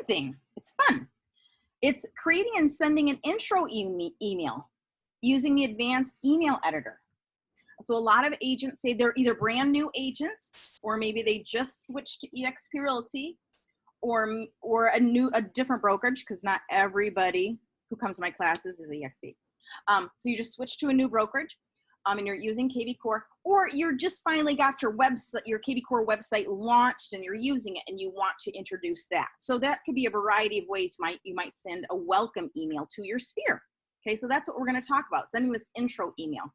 thing. It's fun. It's creating and sending an intro email using the advanced email editor. So a lot of agents say they're either brand new agents, or maybe they just switched to eXp Realty, or a different brokerage, because not everybody who comes to my classes is eXp. So you just switch to a new brokerage, and you're using kvCore, or you're just finally got your website, your kvCore website launched, and you're using it, and you want to introduce that. So that could be a variety of ways. You might send a welcome email to your sphere. Okay, so that's what we're going to talk about, sending this intro email.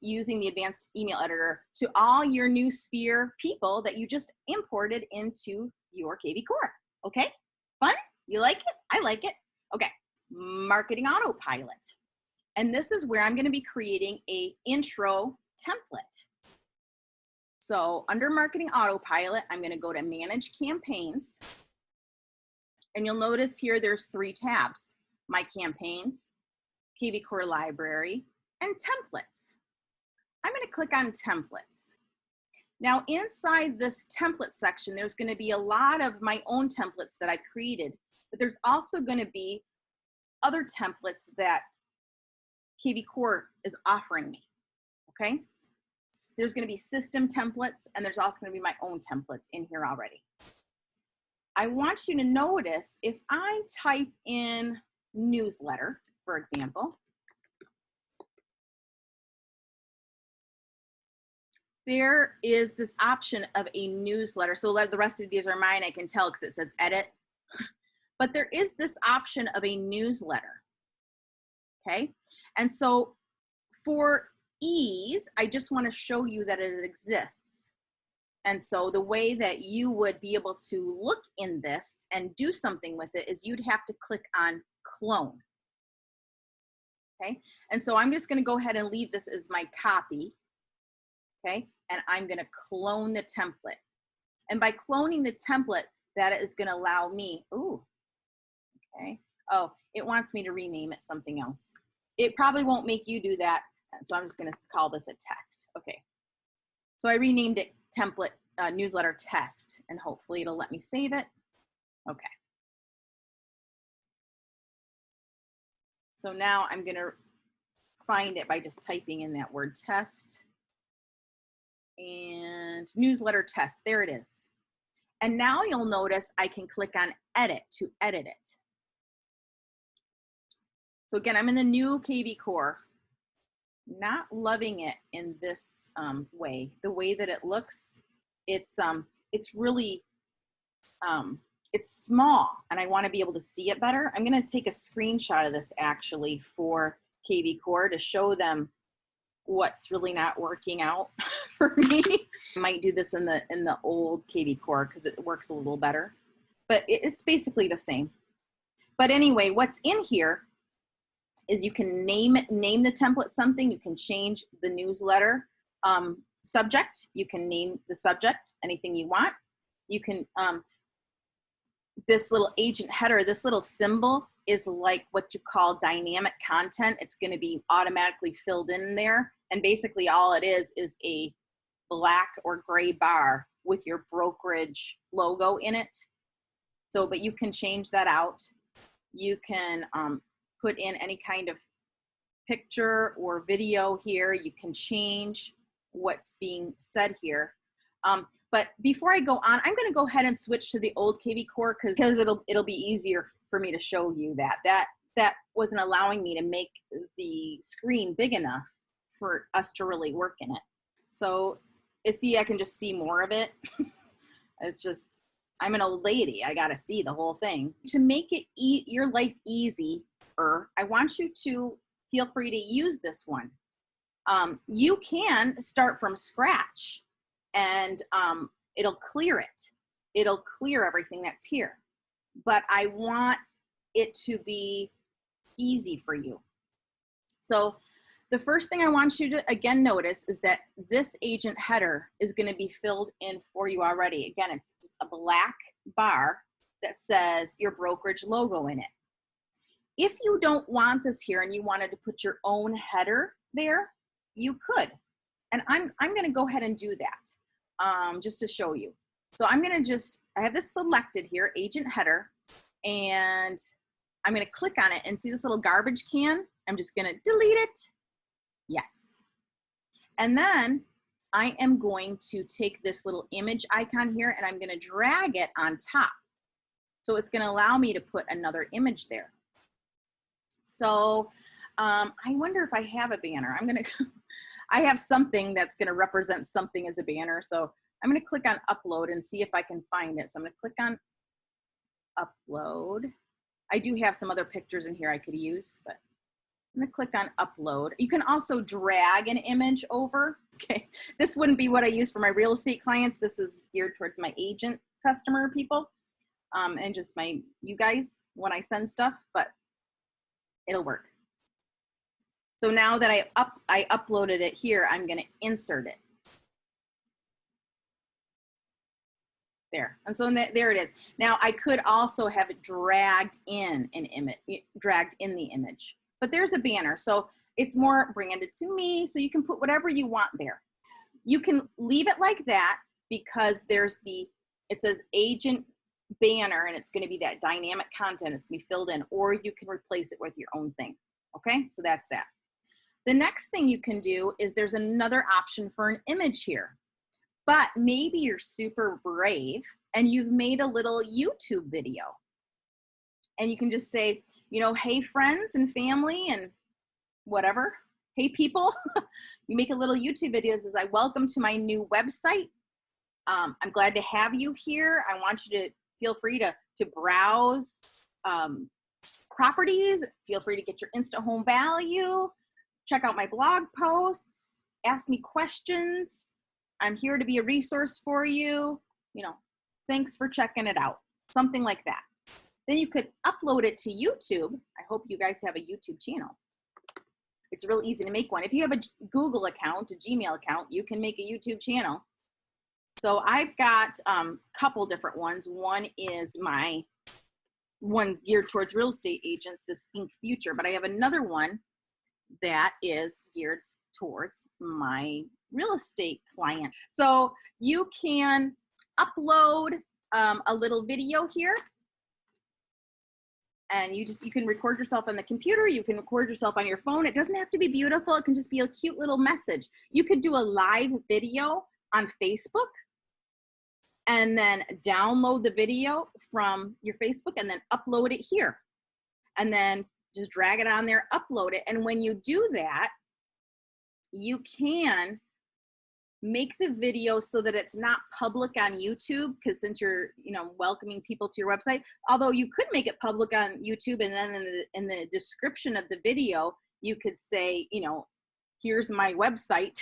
Using the advanced email editor to all your new sphere people that you just imported into your kvCore. Okay, fun? You like it? I like it. Okay, marketing autopilot. And this is where I'm going to be creating a intro template. So under marketing autopilot, I'm going to go to manage campaigns. And you'll notice here there's 3 tabs: my campaigns, kvCore library, and templates. I'm going to click on templates. Now inside this template section, there's going to be a lot of my own templates that I've created, but there's also going to be other templates that kvCore is offering me, okay? There's going to be system templates, and there's also going to be my own templates in here already. I want you to notice if I type in newsletter, for example, there is this option of a newsletter. So the rest of these are mine, I can tell because it says edit. But there is this option of a newsletter, okay? And so for ease, I just want to show you that it exists. And so the way that you would be able to look in this and do something with it is you'd have to click on clone, okay? And so I'm just going to go ahead and leave this as my copy. Okay, and I'm going to clone the template. And by cloning the template, that is going to allow me, okay, oh, it wants me to rename it something else. It probably won't make you do that, so I'm just going to call this a test. Okay, so I renamed it template newsletter test, and hopefully it'll let me save it. Okay. So now I'm going to find it by just typing in that word test. And newsletter test, there it is. And now you'll notice I can click on edit to edit it. So again, I'm in the new kvCore, not loving it in this way. The way that it looks, it's really, it's small, and I want to be able to see it better. I'm going to take a screenshot of this actually for kvCore to show them what's really not working out for me. I might do this in the old kvCore because it works a little better, but it's basically the same. But anyway, what's in here is you can name the template something. You can change the newsletter subject. You can name the subject anything you want. You can this little agent header, this little symbol is like what you call dynamic content. It's going to be automatically filled in there. And basically all it is a black or gray bar with your brokerage logo in it. So, but you can change that out. You can put in any kind of picture or video here. You can change what's being said here. But before I go on, I'm going to go ahead and switch to the old kvCore because it'll be easier for me to show you that wasn't allowing me to make the screen big enough for us to really work in it. So see, I can just see more of it. It's just, I'm an old lady. I got to see the whole thing. To make it your life easier, I want you to feel free to use this one. You can start from scratch and it'll clear it. It'll clear everything that's here. But I want it to be easy for you. So the first thing I want you to again notice is that this agent header is going to be filled in for you already. Again, it's just a black bar that says your brokerage logo in it. If you don't want this here and you wanted to put your own header there, you could. And I'm going to go ahead and do that just to show you. So I'm going to just I have this selected here, agent header, and I'm going to click on it and see this little garbage can. I'm just going to delete it. Yes. And then I am going to take this little image icon here and I'm going to drag it on top. So it's going to allow me to put another image there. So I wonder if I have a banner. I have something that's going to represent something as a banner. So I'm going to click on upload and see if I can find it. So I'm going to click on upload. I do have some other pictures in here I could use, but I'm going to click on upload. You can also drag an image over. Okay, this wouldn't be what I use for my real estate clients. This is geared towards my agent customer people and just you guys when I send stuff, but it'll work. So now that I uploaded it here, I'm going to insert it. There, and so there it is. Now I could also have it dragged in an image, dragged in the image, but there's a banner. So it's more branded to me, so you can put whatever you want there. You can leave it like that because it says agent banner and it's going to be that dynamic content. It's going to be filled in, or you can replace it with your own thing. Okay, so that's that. The next thing you can do is there's another option for an image here. But maybe you're super brave and you've made a little YouTube video. And you can just say, you know, hey friends and family and whatever. Hey people, you make a little YouTube video that says, I welcome to my new website. I'm glad to have you here. I want you to feel free to browse properties. Feel free to get your instant home value. Check out my blog posts. Ask me questions. I'm here to be a resource for you. You know, thanks for checking it out. Something like that. Then you could upload it to YouTube. I hope you guys have a YouTube channel. It's real easy to make one. If you have a Google account, a Gmail account, you can make a YouTube channel. So I've got a couple different ones. One is my one geared towards real estate agents, this Think Future, but I have another one that is geared towards my real estate client. So you can upload a little video here, and you can record yourself on the computer. You can record yourself on your phone. It doesn't have to be beautiful. It can just be a cute little message. You could do a live video on Facebook and then download the video from your Facebook and then upload it here. And then just drag it on there, upload it. And when you do that, you can make the video so that it's not public on YouTube, because since you're, you know, welcoming people to your website, although you could make it public on YouTube, and then in the description of the video, you could say, you know, here's my website,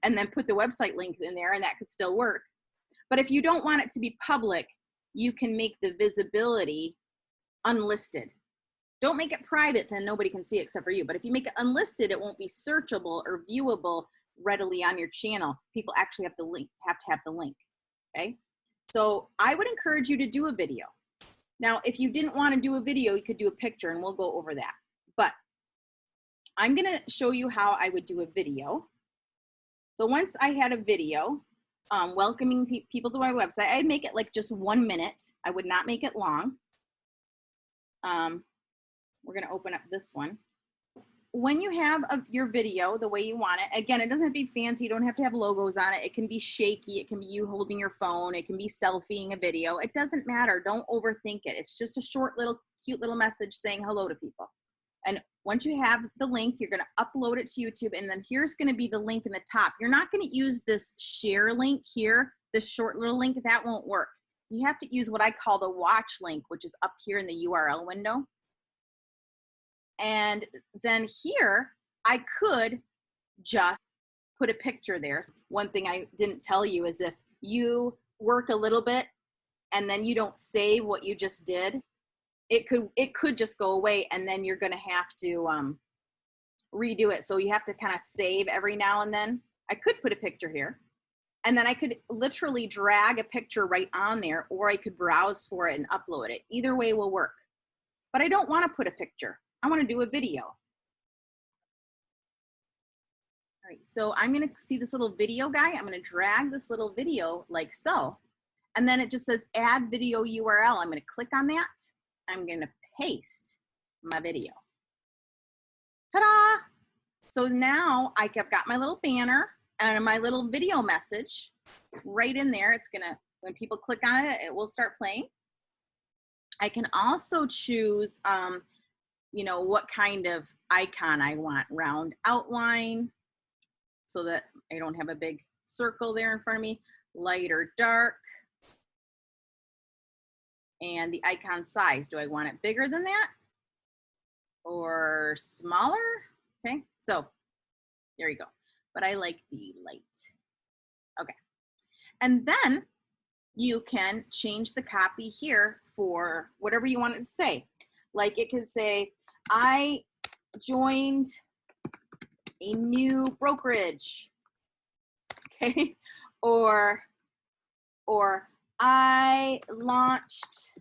and then put the website link in there, and that could still work. But if you don't want it to be public, you can make the visibility unlisted. Don't make it private, then nobody can see it except for you. But if you make it unlisted, it won't be searchable or viewable readily on your channel. People actually have to have the link. Okay, so I would encourage you to do a video. Now, if you didn't want to do a video, you could do a picture, and we'll go over that. But I'm going to show you how I would do a video. So once I had a video welcoming people to my website, I'd make it like just 1 minute. I would not make it long. We're going to open up this one. When you have your video the way you want it, again, it doesn't have to be fancy. You don't have to have logos on it. It can be shaky. It can be you holding your phone. It can be selfieing a video. It doesn't matter. Don't overthink it. It's just a short little, cute little message saying hello to people. And once you have the link, you're going to upload it to YouTube. And then here's going to be the link in the top. You're not going to use this share link here, this short little link. That won't work. You have to use what I call the watch link, which is up here in the URL window. And then here, I could just put a picture there. One thing I didn't tell you is if you work a little bit and then you don't save what you just did, it could just go away, and then you're going to have to redo it. So you have to kind of save every now and then. I could put a picture here, and then I could literally drag a picture right on there, or I could browse for it and upload it. Either way will work. But I don't want to put a picture. I want to do a video. All right, so I'm going to see this little video guy. I'm going to drag this little video like so. And then it just says add video URL. I'm going to click on that. I'm going to paste my video. Ta-da! So now I've got my little banner and my little video message right in there. It's gonna, when people click on it, it will start playing. I can also choose, you know, what kind of icon I want. Round outline, so that I don't have a big circle there in front of me. Light or dark. And the icon size, do I want it bigger than that or smaller? Okay, so there you go. But I like the light. Okay, and then you can change the copy here for whatever you want it to say. Like it could say, I joined a new brokerage, okay? Or I launched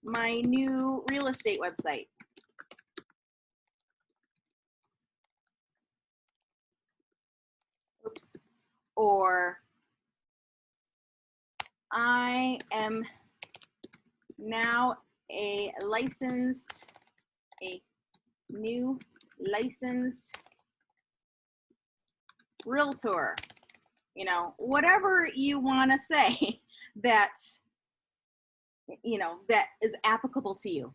my new real estate website. Oops. Or I am now a new licensed realtor. You know, whatever you want to say that, you know, that is applicable to you.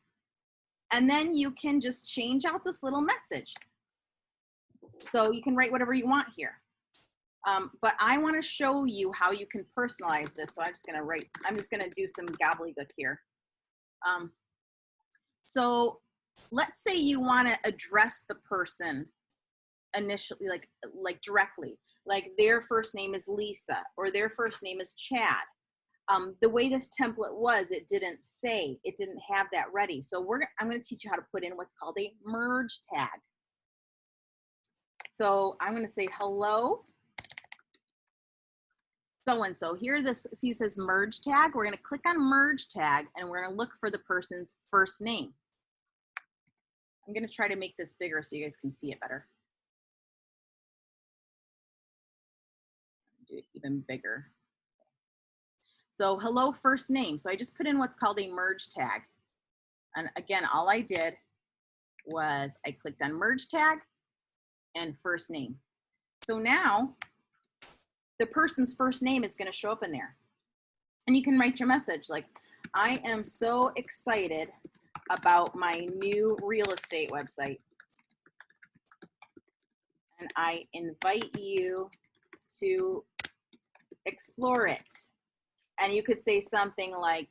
And then you can just change out this little message. So you can write whatever you want here. But I want to show you how you can personalize this. So I'm just going to do some gobbledygook here. So let's say you want to address the person initially, like directly, like their first name is Lisa or their first name is Chad. The way this template was, it didn't have that ready. So I'm going to teach you how to put in what's called a merge tag. So I'm going to say hello so-and-so. Here see, it says merge tag. We're going to click on merge tag and we're going to look for the person's first name. I'm going to try to make this bigger so you guys can see it better. Do it even bigger. So hello, first name. So I just put in what's called a merge tag. And again, all I did was I clicked on merge tag and first name. So now the person's first name is going to show up in there. And you can write your message like, I am so excited about my new real estate website. And I invite you to explore it. And you could say something like,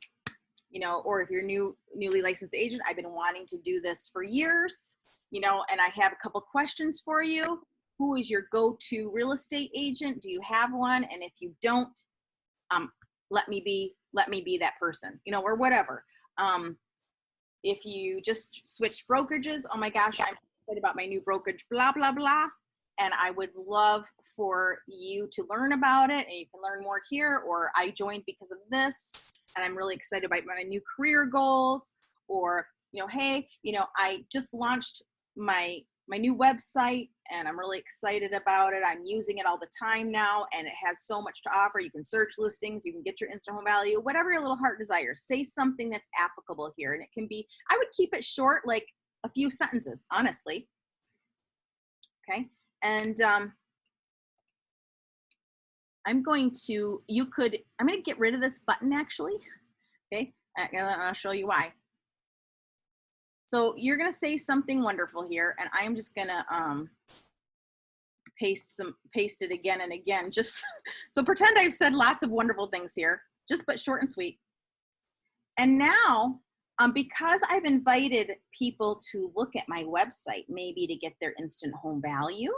you know, or if you're newly licensed agent, I've been wanting to do this for years, you know, and I have a couple questions for you. Who is your go-to real estate agent? Do you have one? And if you don't, let me be that person, you know, or whatever. If you just switched brokerages, oh my gosh, I'm excited about my new brokerage, blah, blah, blah. And I would love for you to learn about it, and you can learn more here, or I joined because of this, and I'm really excited about my new career goals, or, you know, hey, you know, I just launched my new website and I'm really excited about it. I'm using it all the time now and it has so much to offer. You can search listings, you can get your instant home value, whatever your little heart desires. Say something that's applicable here, and it can be, I would keep it short, like a few sentences, honestly. Okay. And I'm going to get rid of this button actually. Okay, and I'll show you why. So you're gonna say something wonderful here, and I am just gonna paste it again and again. Just so pretend I've said lots of wonderful things here, just but short and sweet. And now, because I've invited people to look at my website, maybe to get their instant home value,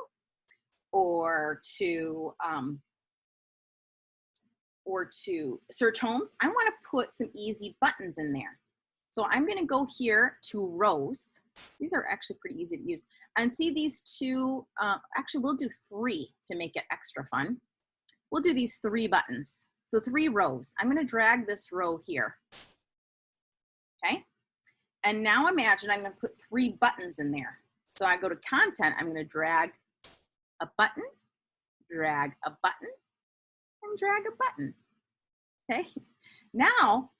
or to search homes, I want to put some easy buttons in there. So I'm going to go here to rows. These are actually pretty easy to use. And see these two, actually we'll do 3 to make it extra fun. We'll do these 3 buttons. So 3 rows. I'm going to drag this row here. Okay. And now imagine I'm going to put 3 buttons in there. So I go to content, I'm going to drag a button, drag a button, and drag a button. Okay. Now,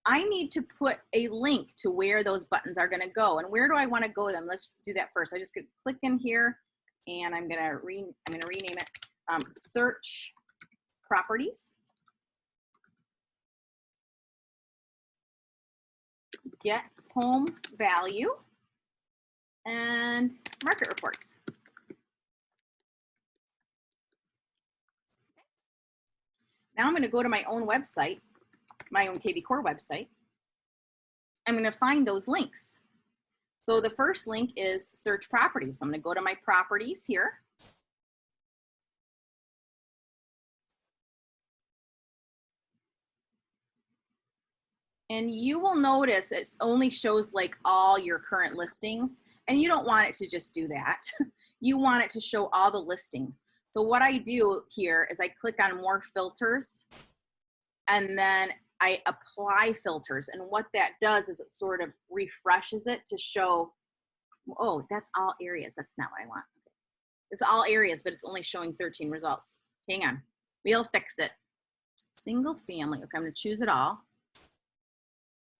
I need to put a link to where those buttons are gonna go. And where do I wanna go them? Let's do that first. I just could click in here and I'm gonna rename it search properties. Get home value and market reports. Now I'm going to go to my own website, my own kvCore website. I'm going to find those links. So the first link is search properties. So I'm going to go to my properties here. And you will notice it only shows like all your current listings, and you don't want it to just do that. You want it to show all the listings. So what I do here is I click on more filters and then I apply filters. And what that does is it sort of refreshes it to show, oh, that's all areas. That's not what I want. It's all areas, but it's only showing 13 results. Hang on, we'll fix it. Single family, okay, I'm gonna choose it all.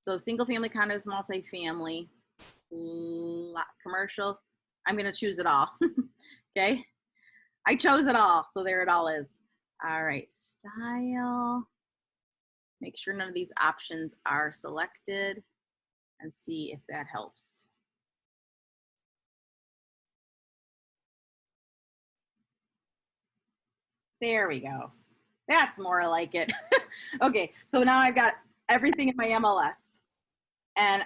So single family, condos, multifamily, commercial, I'm gonna choose it all, okay? I chose it all, so there it all is. All right, style. Make sure none of these options are selected and see if that helps. There we go. That's more like it. Okay, so now I've got everything in my MLS. And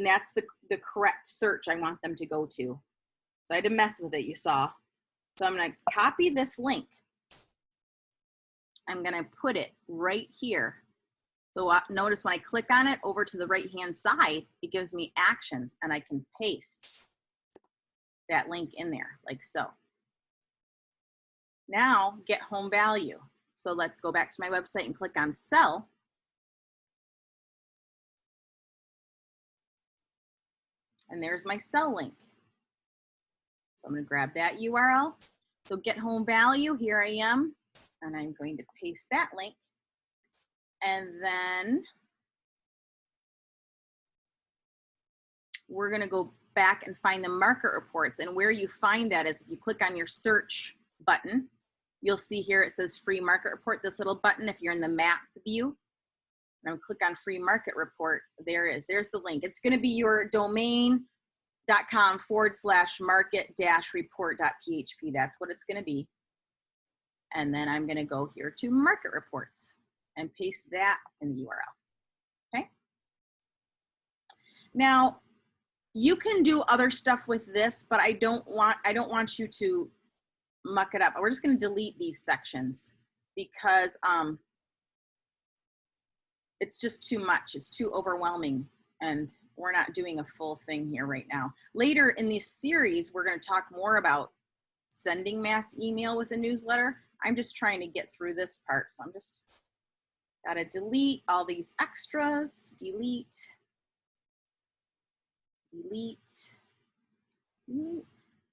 that's the correct search I want them to go to. So I had to mess with it, you saw. So I'm gonna copy this link. I'm gonna put it right here. So notice when I click on it over to the right-hand side, it gives me actions and I can paste that link in there like so. Now get home value. So let's go back to my website and click on sell. And there's my sell link. So I'm going to grab that URL. So get home value, here I am. And I'm going to paste that link. And then we're going to go back and find the market reports. And where you find that is if you click on your search button, you'll see here it says free market report, this little button if you're in the map view. And I'll click on free market report. There it is. There's the link. It's going to be your domain.com/market-report.php. That's what it's going to be. And then I'm going to go here to market reports and paste that in the URL. Okay. Now you can do other stuff with this, but I don't want you to muck it up. We're just going to delete these sections because it's just too much. It's too overwhelming, and we're not doing a full thing here right now. Later in this series, we're going to talk more about sending mass email with a newsletter. I'm just trying to get through this part, so I'm just got to delete all these extras. Delete.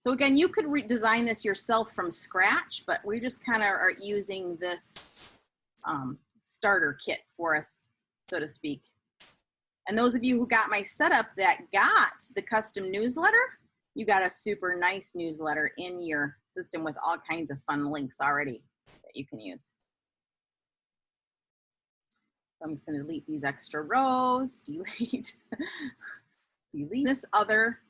So again, you could redesign this yourself from scratch, but we just kind of are using this starter kit for us, so to speak. And those of you who got my setup that got the custom newsletter, you got a super nice newsletter in your system with all kinds of fun links already that you can use. So I'm going to delete these extra rows, delete this other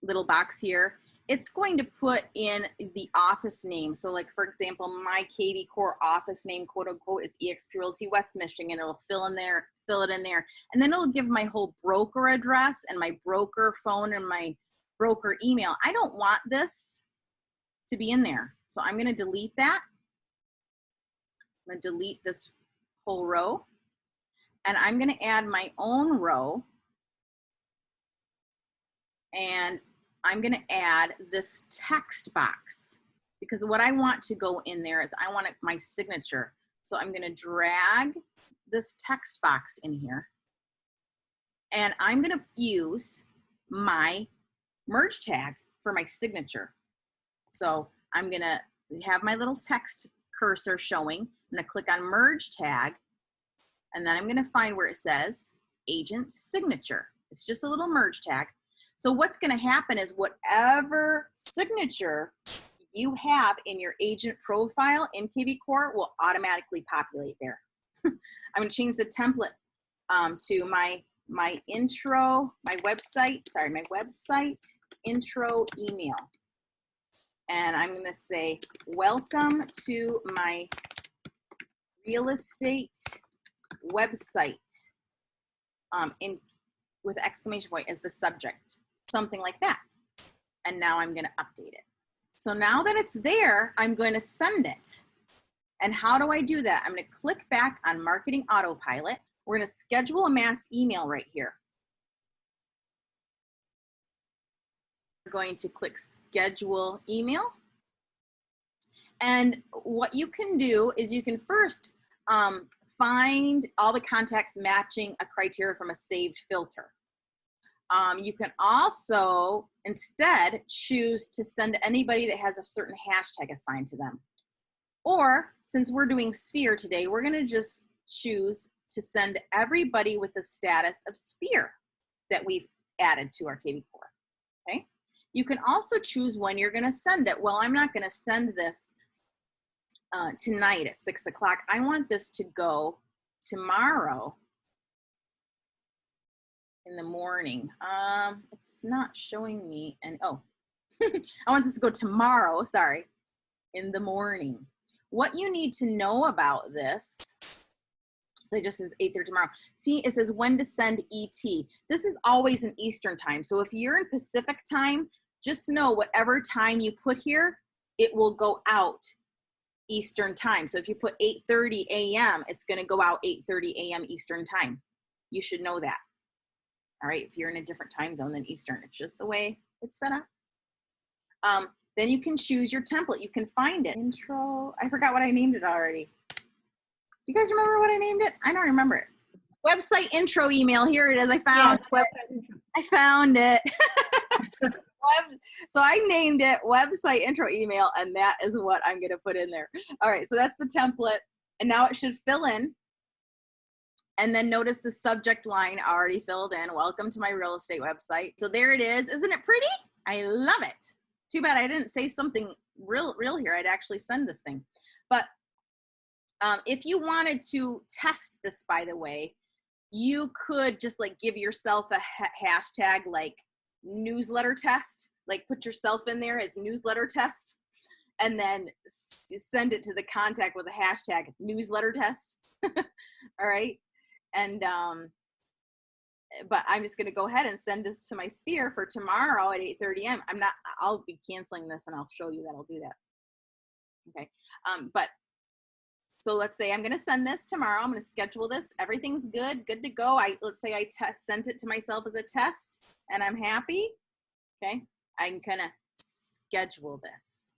little box here. It's going to put in the office name. So like, for example, my kvCore office name, quote unquote, is eXp Realty West Michigan. It'll fill it in there. And then it'll give my whole broker address and my broker phone and my broker email. I don't want this to be in there. So I'm going to delete that. I'm going to delete this whole row. And I'm going to add my own row. And I'm going to add this text box because what I want to go in there is I want my signature. So I'm going to drag this text box in here and I'm going to use my merge tag for my signature. So I'm going to have my little text cursor showing I'm going to click on merge tag, and then I'm going to find where it says agent signature. It's just a little merge tag. So what's going to happen is whatever signature you have in your agent profile in kvCore will automatically populate there. I'm going to change the template to my intro, my website intro email. And I'm going to say, welcome to my real estate website, with exclamation point as the subject, something like that. And now I'm going to update it. So now that it's there, I'm going to send it. And how do I do that? I'm going to click back on Marketing Autopilot. We're going to schedule a mass email right here. We're going to click schedule email. And what you can do is you can first find all the contacts matching a criteria from a saved filter. You can also instead choose to send anybody that has a certain hashtag assigned to them. Or since we're doing Sphere today, we're going to just choose to send everybody with the status of Sphere that we've added to our kvCore. Okay. You can also choose when you're going to send it. Well, I'm not going to send this tonight at 6 o'clock. I want this to go tomorrow in the morning. It's not showing me, and oh, I want this to go tomorrow, sorry, in the morning. What you need to know about this, so it just says 8:30 tomorrow. See, it says when to send ET. This is always in Eastern time. So if you're in Pacific time, just know whatever time you put here, it will go out Eastern time. So if you put 8:30 a.m., it's going to go out 8:30 a.m. Eastern time. You should know that. All right, if you're in a different time zone than Eastern, it's just the way it's set up. Then you can choose your template. You can find it. Intro, I forgot what I named it already. Do you guys remember what I named it? I don't remember it. Website intro email, here it is, I found it. I found it. So I named it website intro email, and that is what I'm gonna put in there. All right, so that's the template, and now it should fill in. And then notice the subject line already filled in. Welcome to my real estate website. So there it is. Isn't it pretty? I love it. Too bad I didn't say something real here. I'd actually send this thing. But if you wanted to test this, by the way, you could just like give yourself a hashtag like newsletter test, like put yourself in there as newsletter test, and then send it to the contact with a hashtag newsletter test. All right. And, but I'm just going to go ahead and send this to my Sphere for tomorrow at 8:30 a.m. I'll be canceling this and I'll show you that I'll do that. Okay. But so let's say I'm going to send this tomorrow. I'm going to schedule this. Everything's good to go. Let's say I sent it to myself as a test and I'm happy. Okay. I'm going to schedule this.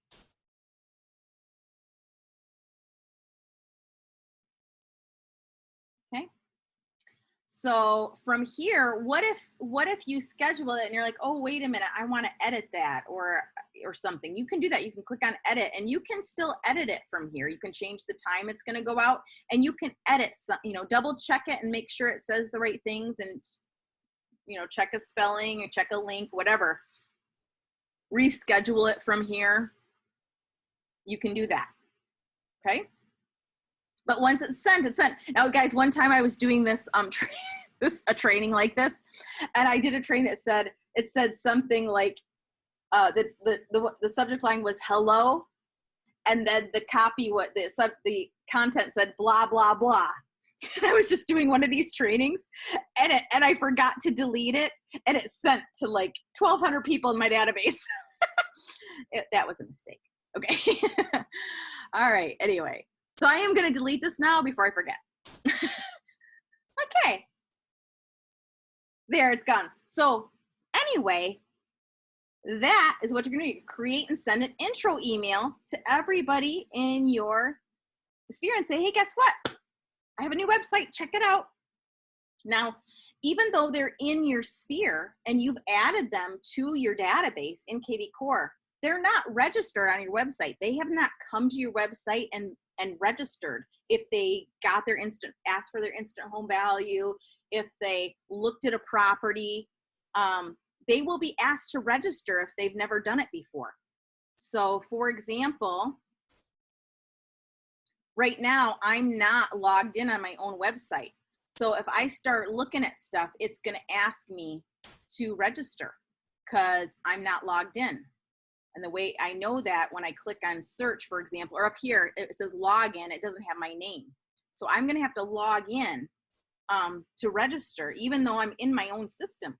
Okay. So from here, what if you schedule it and you're like, oh, wait a minute, I want to edit that or something. You can do that. You can click on edit and you can still edit it from here. You can change the time it's going to go out, and you can edit some, double check it and make sure it says the right things, and, check a spelling or check a link, whatever. Reschedule it from here. You can do that. Okay. But once it's sent, it's sent. Now, guys, one time I was doing this a training like this, and I did a training that said something like the subject line was hello, and then the copy, the content said blah blah blah. And I was just doing one of these trainings, and I forgot to delete it, and it sent to like 1,200 people in my database. That was a mistake. Okay. All right. Anyway. So I am going to delete this now before I forget. Okay. There, it's gone. So anyway, that is what you're going to do. Create and send an intro email to everybody in your Sphere and say, hey, guess what? I have a new website. Check it out. Now, even though they're in your Sphere and you've added them to your database in kvCore, they're not registered on your website. They have not come to your website and and registered. If they got their asked for their instant home value, if they looked at a property, they will be asked to register if they've never done it before. So for example, right now I'm not logged in on my own website. So if I start looking at stuff, it's going to ask me to register because I'm not logged in. And the way I know that, when I click on search, for example, or up here, it says login, it doesn't have my name. So I'm going to have to log in to register, even though I'm in my own system.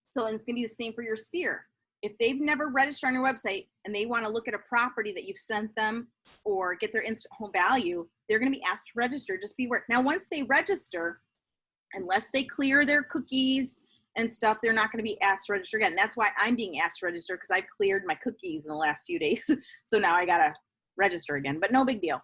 So it's going to be the same for your sphere. If they've never registered on your website and they want to look at a property that you've sent them or get their instant home value, they're going to be asked to register. Just be aware. Now, once they register, unless they clear their cookies and stuff, they're not going to be asked to register again. That's why I'm being asked to register, because I cleared my cookies in the last few days. So now I got to register again, but no big deal.